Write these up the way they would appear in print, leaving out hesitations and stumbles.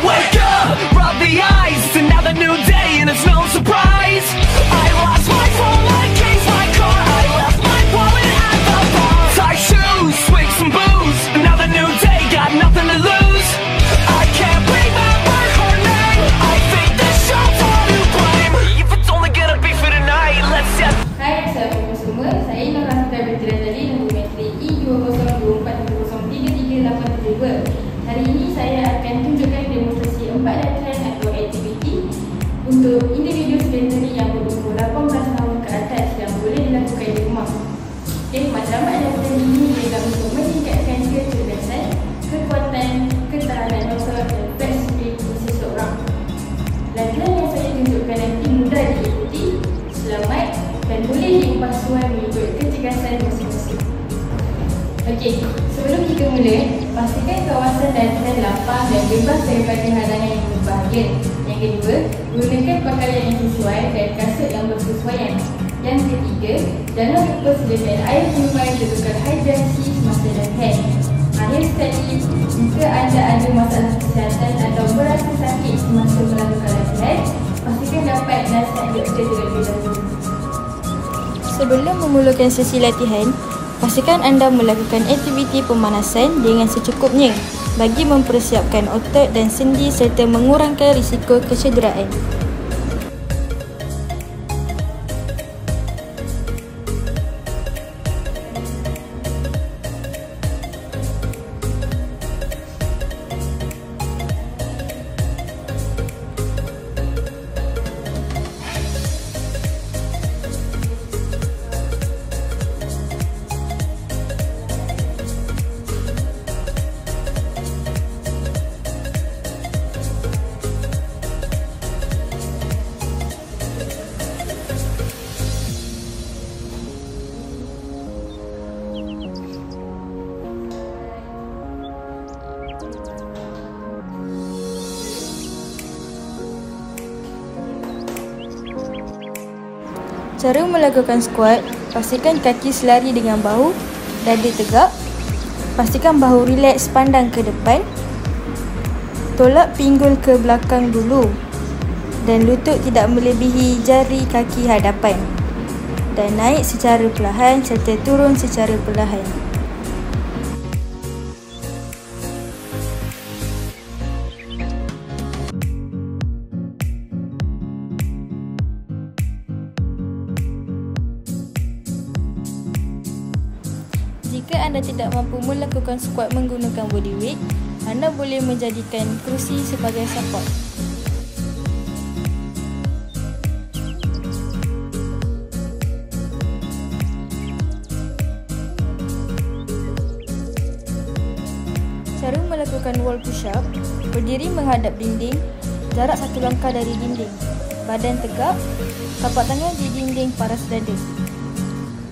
wake up, rub the eyes, another new day and it's no surprise. I lost my phone, my keys, my car, I left my wallet at the bar. Tie shoes, swig some booze, another new day, got nothing to lose. I can't remember her name, I think this show's all to blame. If it's only gonna be for tonight, let's get. Hai, assalamualaikum semua. Saya Nora Sita binti Razali, nombor metri E202433872. Hari ini saya akan tunjukkan demonstrasi 4 latihan atau aktiviti untuk individu sedentari yang berumur 18 tahun ke atas yang boleh dilakukan di rumah. Matlamat latihan ini ialah untuk meningkatkan kecerdasan, kekuatan, ketahanan otot dan fleksibilitas seseorang. Latihan yang saya tunjukkan nanti mudah diikuti, selamat dan boleh diubah suai mengikut kecergasan masing-masing. Okey, sebelum kita mula, pastikan kawasan latihan lapang dan bebas daripada halangan yang berbahaya. Yang kedua, gunakan pakaian yang sesuai dan kasut yang bersesuaian. Yang ketiga, jangan lupa sediakan air minuman untuk hidrasi semasa latihan. Akhir sekali, jika anda ada masalah kesihatan atau merasa sakit semasa melakukan latihan, pastikan dapat nasihat doktor terlebih dahulu. Sebelum memulakan sesi latihan, pastikan anda melakukan aktiviti pemanasan dengan secukupnya bagi mempersiapkan otot dan sendi serta mengurangkan risiko kecederaan. Cara melakukan squat, pastikan kaki selari dengan bahu, dada tegak, pastikan bahu rileks pandang ke depan, tolak pinggul ke belakang dulu dan lutut tidak melebihi jari kaki hadapan dan naik secara perlahan serta turun secara perlahan. Jika anda tidak mampu melakukan squat menggunakan bodyweight, anda boleh menjadikan kerusi sebagai support. Cara melakukan wall push-up, berdiri menghadap dinding, jarak 1 langkah dari dinding, badan tegak, tapak tangan di dinding paras dada.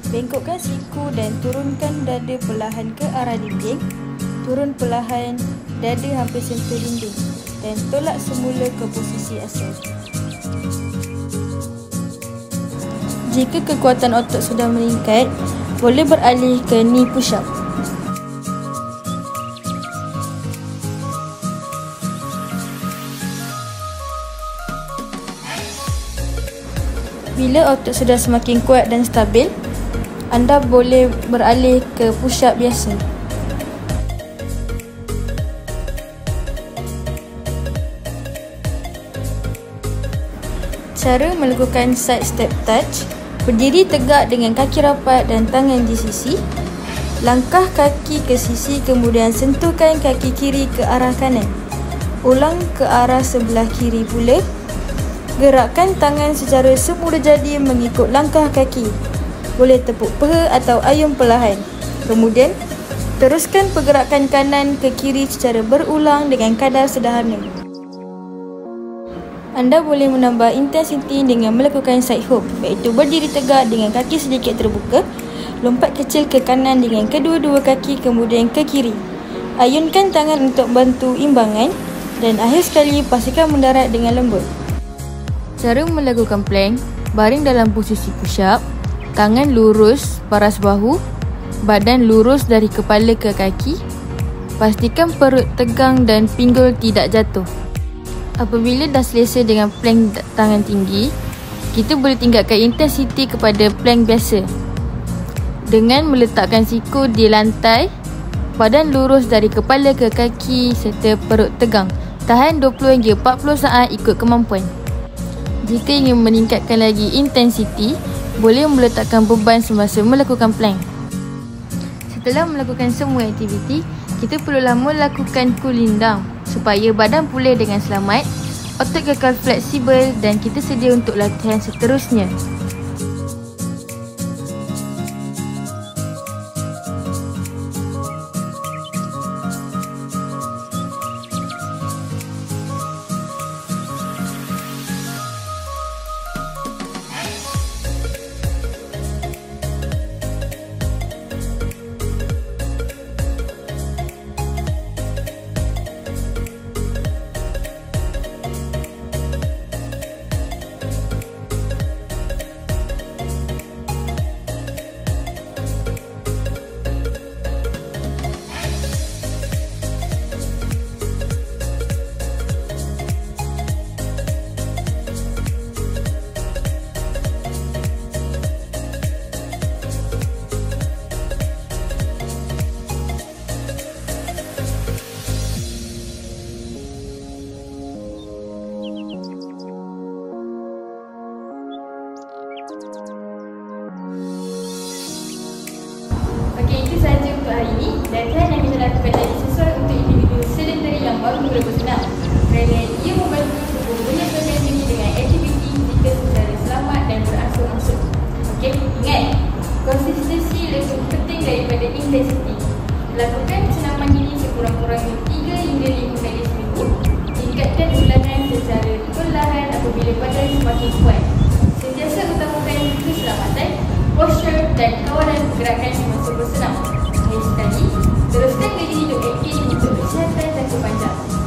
Bengkokkan siku dan turunkan dada perlahan ke arah dinding. Turun perlahan, dada hampir sentuh dinding dan tolak semula ke posisi asal. Jika kekuatan otot sudah meningkat, boleh beralih ke knee push-up. Bila otot sudah semakin kuat dan stabil, anda boleh beralih ke push-up biasa. Cara melakukan side step touch, berdiri tegak dengan kaki rapat dan tangan di sisi. Langkah kaki ke sisi kemudian sentuhkan kaki kiri ke arah kanan. Ulang ke arah sebelah kiri pula. Gerakkan tangan secara semula jadi mengikut langkah kaki. Boleh tepuk peha atau ayun perlahan. Kemudian, teruskan pergerakan kanan ke kiri secara berulang dengan kadar sederhana. Anda boleh menambah intensiti dengan melakukan side hop, iaitu berdiri tegak dengan kaki sedikit terbuka, lompat kecil ke kanan dengan kedua-dua kaki kemudian ke kiri. Ayunkan tangan untuk bantu imbangan dan akhir sekali pastikan mendarat dengan lembut. Cara melakukan plank, baring dalam posisi push-up. Tangan lurus paras bahu, badan lurus dari kepala ke kaki. Pastikan perut tegang dan pinggul tidak jatuh. Apabila dah selesa dengan plank tangan tinggi, kita boleh tingkatkan intensiti kepada plank biasa dengan meletakkan siku di lantai, badan lurus dari kepala ke kaki serta perut tegang. Tahan 20 hingga 40 saat ikut kemampuan. Jika ingin meningkatkan lagi intensiti, boleh meletakkan beban semasa melakukan plank. Setelah melakukan semua aktiviti, kita perlulah melakukan cooling down supaya badan pulih dengan selamat, otot kekal fleksibel dan kita sedia untuk latihan seterusnya. Okey, itu sahaja untuk hari ini. Latihan yang kita lakukan tadi sesuai untuk individu sedentary yang baru mula bersenam, kerana ia membantu tubuh menyesuaikan diri dengan aktiviti jika secara selamat dan beransur-ansur. Okey, ingat, konsistensi lebih penting daripada intensiti. Lakukan senaman ini sekurang-kurangnya 3 hingga 5 kali seminggu. Tingkatkan ulangan secara perlahan apabila badan semakin kuat. Sentiasa utamakan keselamatan, posture dan kawalan pergerakan semasa bersenam. Akhir sekali, teruskan gaya hidup aktif untuk kesihatan jangka panjang.